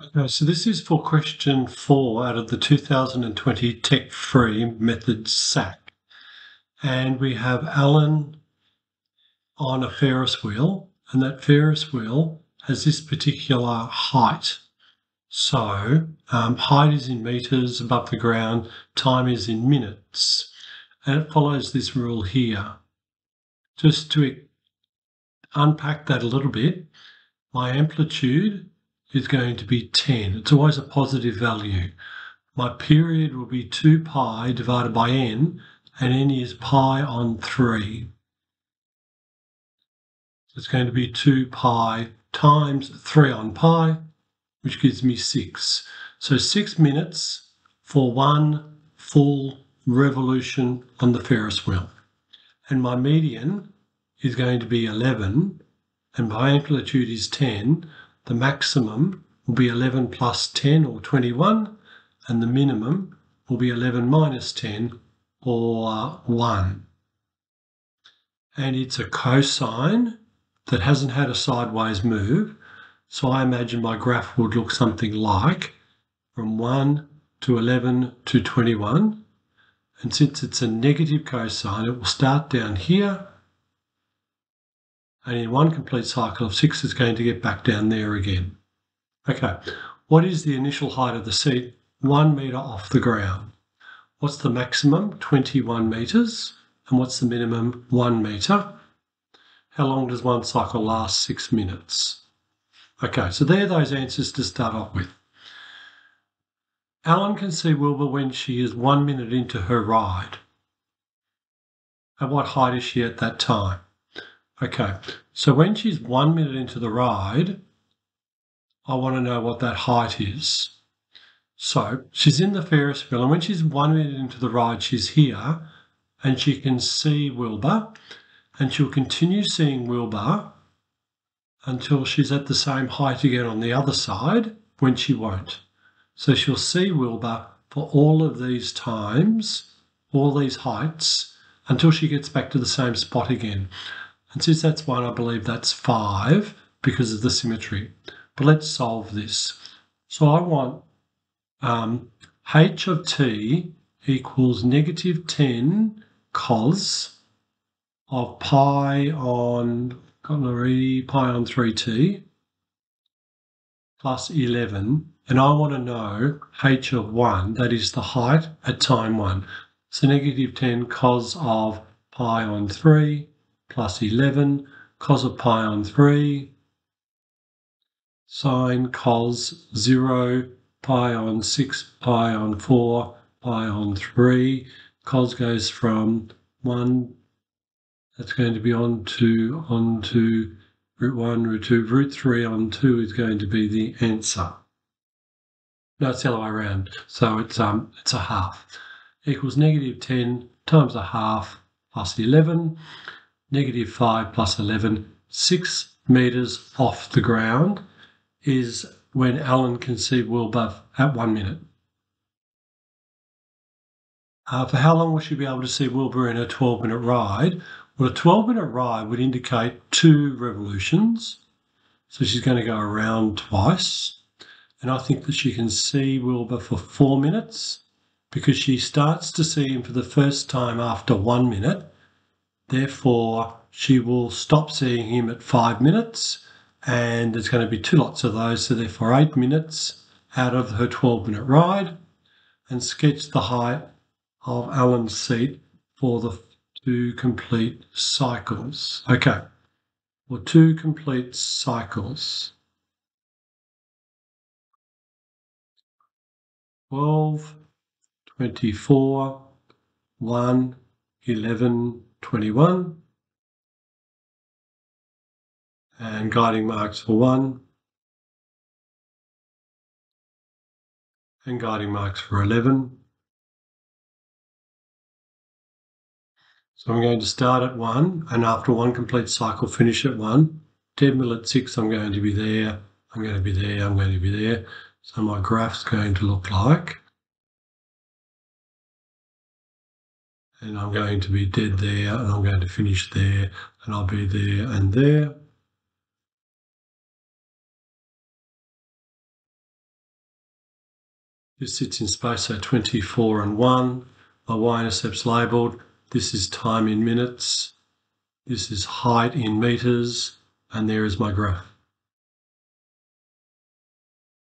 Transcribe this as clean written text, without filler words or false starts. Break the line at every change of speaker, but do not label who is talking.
Okay, so this is for question 4 out of the 2020 Tech Free Method SAC. And we have Alan on a Ferris wheel, and that Ferris wheel has this particular height. So height is in meters above the ground, time is in minutes. And it follows this rule here. Just to unpack that a little bit, my amplitude is going to be 10. It's always a positive value. My period will be 2 pi divided by n, and n is pi on 3. So it's going to be 2 pi times 3 on pi, which gives me 6. So 6 minutes for one full revolution on the Ferris wheel. And my median is going to be 11, and my amplitude is 10. The maximum will be 11 plus 10, or 21, and the minimum will be 11 minus 10, or 1. And it's a cosine that hasn't had a sideways move, so I imagine my graph would look something like from 1 to 11 to 21. And since it's a negative cosine, it will start down here, and in one complete cycle of 6, it's going to get back down there again. Okay, what is the initial height of the seat? 1 metre off the ground. What's the maximum? 21 metres. And what's the minimum? 1 metre. How long does one cycle last? 6 minutes. Okay, so there are those answers to start off with. Alan can see Wilbur when she is 1 minute into her ride. At what height is she at that time? Okay, so when she's 1 minute into the ride, I want to know what that height is. So she's in the Ferris wheel, and when she's 1 minute into the ride, she's here, and she can see Wilbur, and she'll continue seeing Wilbur until she's at the same height again on the other side, when she won't. So she'll see Wilbur for all of these times, all these heights, until she gets back to the same spot again. And since that's 1, I believe that's 5 because of the symmetry. But let's solve this. So I want h of t equals negative 10 cos of pi on 3t plus 11. And I want to know h of 1, that is the height at time 1. So negative 10 cos of pi on 3 plus 11, cos of pi on 3, sine cos 0, pi on 6, pi on 4, pi on 3. Cos goes from 1, that's going to be on to root 1, root 2, root 3 on 2 is going to be the answer. No, it's the other way around. So it's a half. Equals negative 10 times a half plus 11. Negative 5 plus 11, 6 metres off the ground is when Alan can see Wilbur at 1 minute. For how long will she be able to see Wilbur in a 12-minute ride? Well, a 12-minute ride would indicate 2 revolutions. So she's going to go around twice. And I think that she can see Wilbur for 4 minutes because she starts to see him for the first time after 1 minute. Therefore, she will stop seeing him at 5 minutes, and there's going to be 2 lots of those, so therefore 8 minutes out of her 12-minute ride, and sketch the height of Alan's seat for the 2 complete cycles. Okay, for 2 complete cycles. 12, 24, 1, 11, 21. And guiding marks for 1. And guiding marks for 11. So I'm going to start at 1, and after 1 complete cycle, finish at 1. Dead middle at 6, I'm going to be there, I'm going to be there, I'm going to be there. So my graph's going to look like, and I'm going to be dead there, and I'm going to finish there, and I'll be there and there. This sits in space, so 24 and 1. My y-intercept's labelled. This is time in minutes. This is height in metres. And there is my graph.